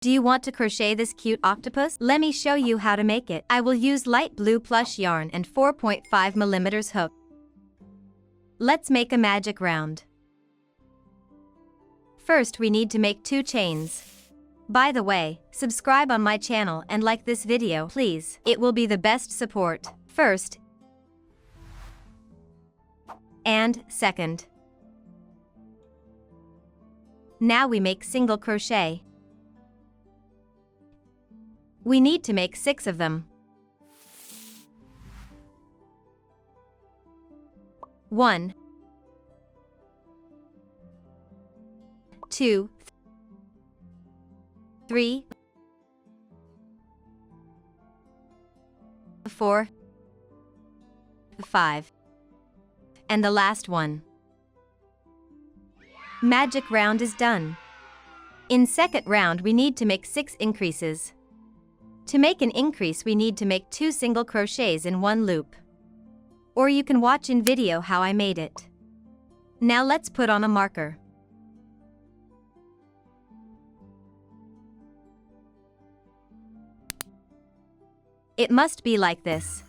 Do you want to crochet this cute octopus? Let me show you how to make it. I will use light blue plush yarn and 4.5mm hook. Let's make a magic round. First we need to make 2 chains. By the way, subscribe on my channel and like this video, please. It will be the best support. First and second. Now we make single crochet. We need to make 6 of them. 1, 2, 3, 4, 5, and the last one. Magic round is done. In second round we need to make 6 increases. To make an increase we need to make 2 single crochets in 1 loop. Or you can watch in video how I made it. Now let's put on a marker. It must be like this.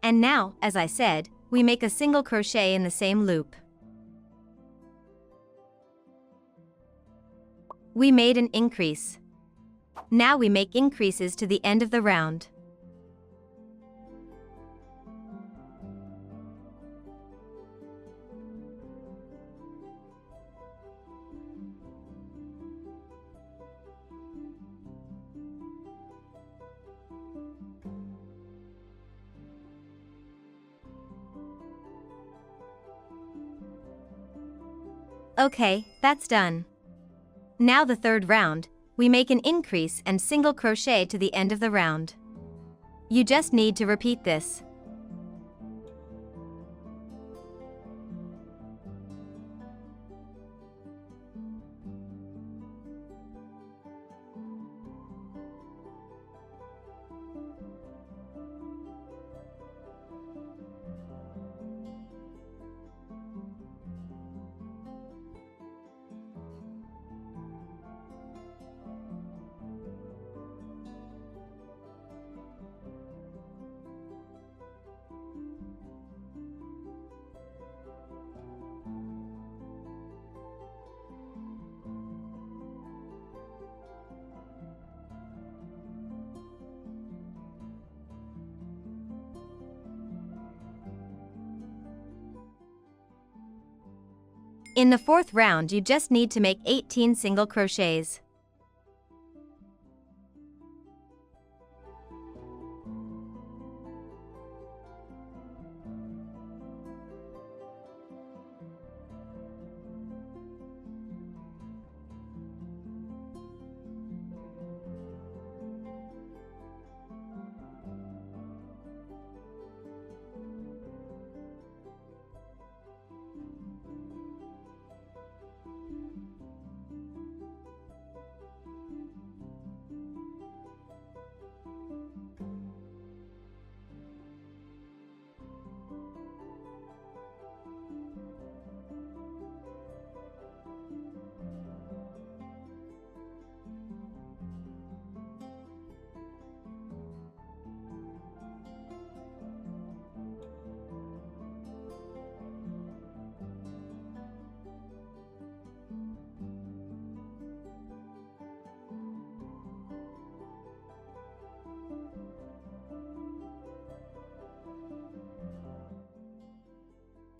And now, as I said, we make a single crochet in the same loop. We made an increase. Now we make increases to the end of the round. Okay, that's done. Now the third round, we make an increase and single crochet to the end of the round. You just need to repeat this. In the fourth round you just need to make 18 single crochets.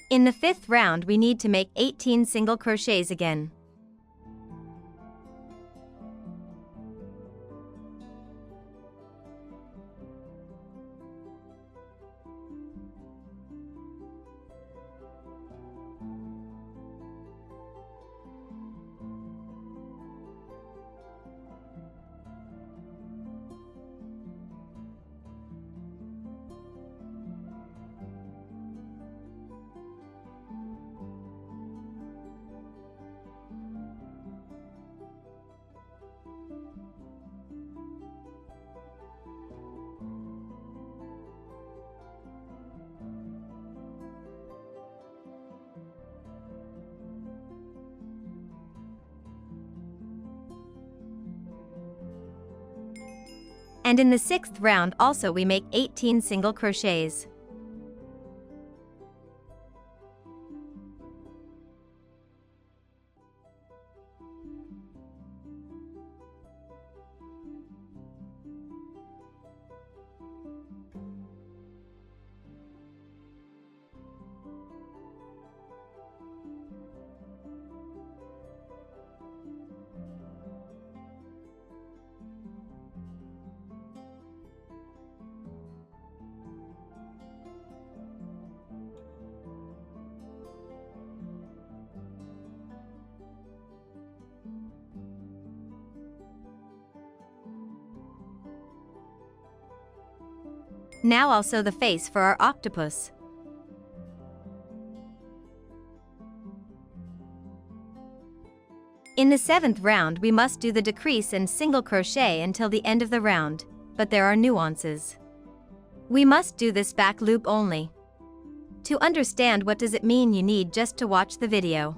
In the fifth round we need to make 18 single crochets again. And in the 6th round also we make 18 single crochets. Now I'll sew the face for our octopus. In the 7th round we must do the decrease and single crochet until the end of the round, but there are nuances. We must do this back loop only. To understand what does it mean, you need just to watch the video.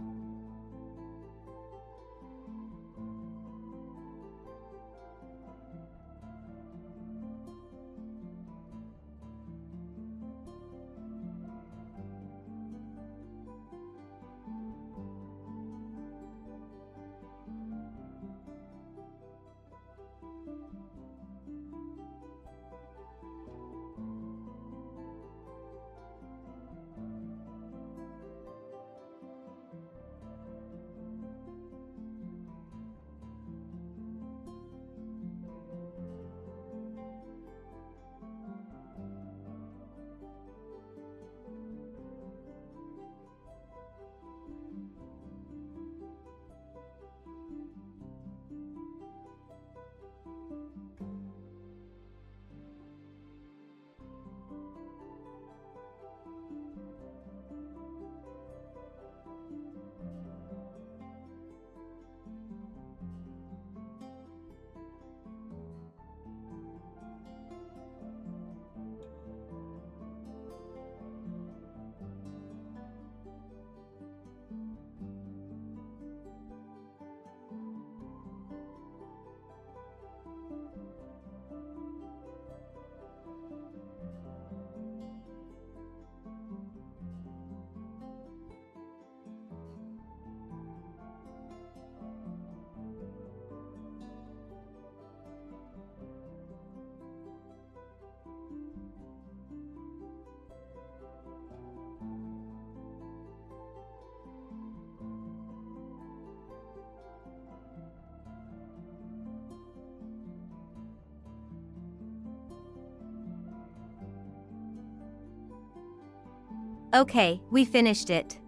Okay, we finished it.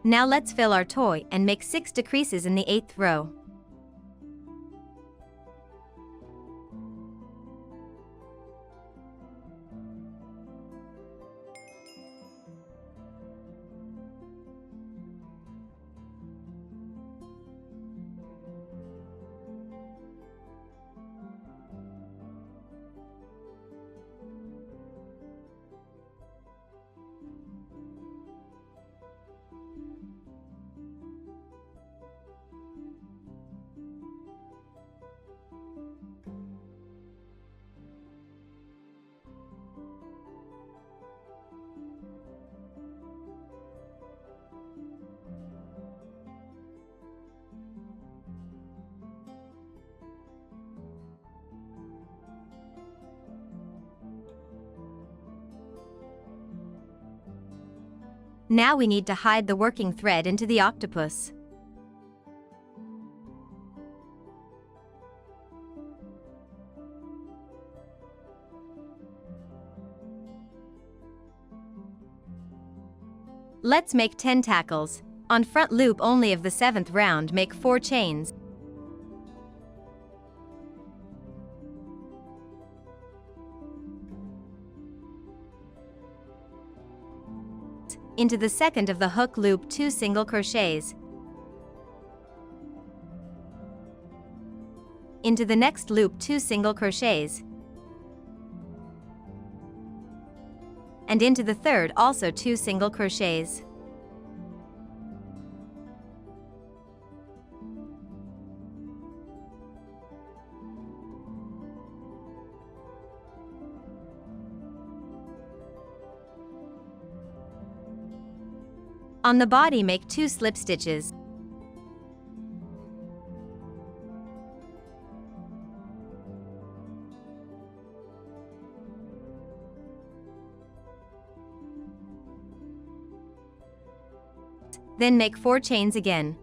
Now let's fill our toy and make 6 decreases in the 8th row. Now we need to hide the working thread into the octopus. Let's make tentacles. On front loop only of the 7th round, make 4 chains. Into the 2nd of the hook loop 2 single crochets. Into the next loop 2 single crochets. And into the 3rd also 2 single crochets. On the body, make 2 slip stitches. Then make 4 chains again.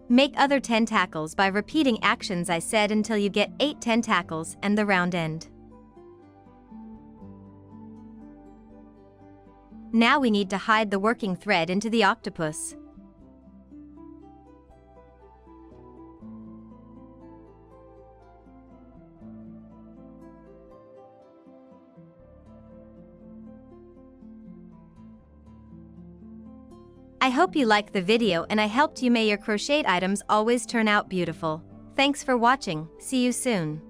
Make other tentacles by repeating actions I said until you get 8 tentacles and the round end. Now we need to hide the working thread into the octopus. I hope you liked the video and I helped you. May your crocheted items always turn out beautiful. Thanks for watching. See you soon.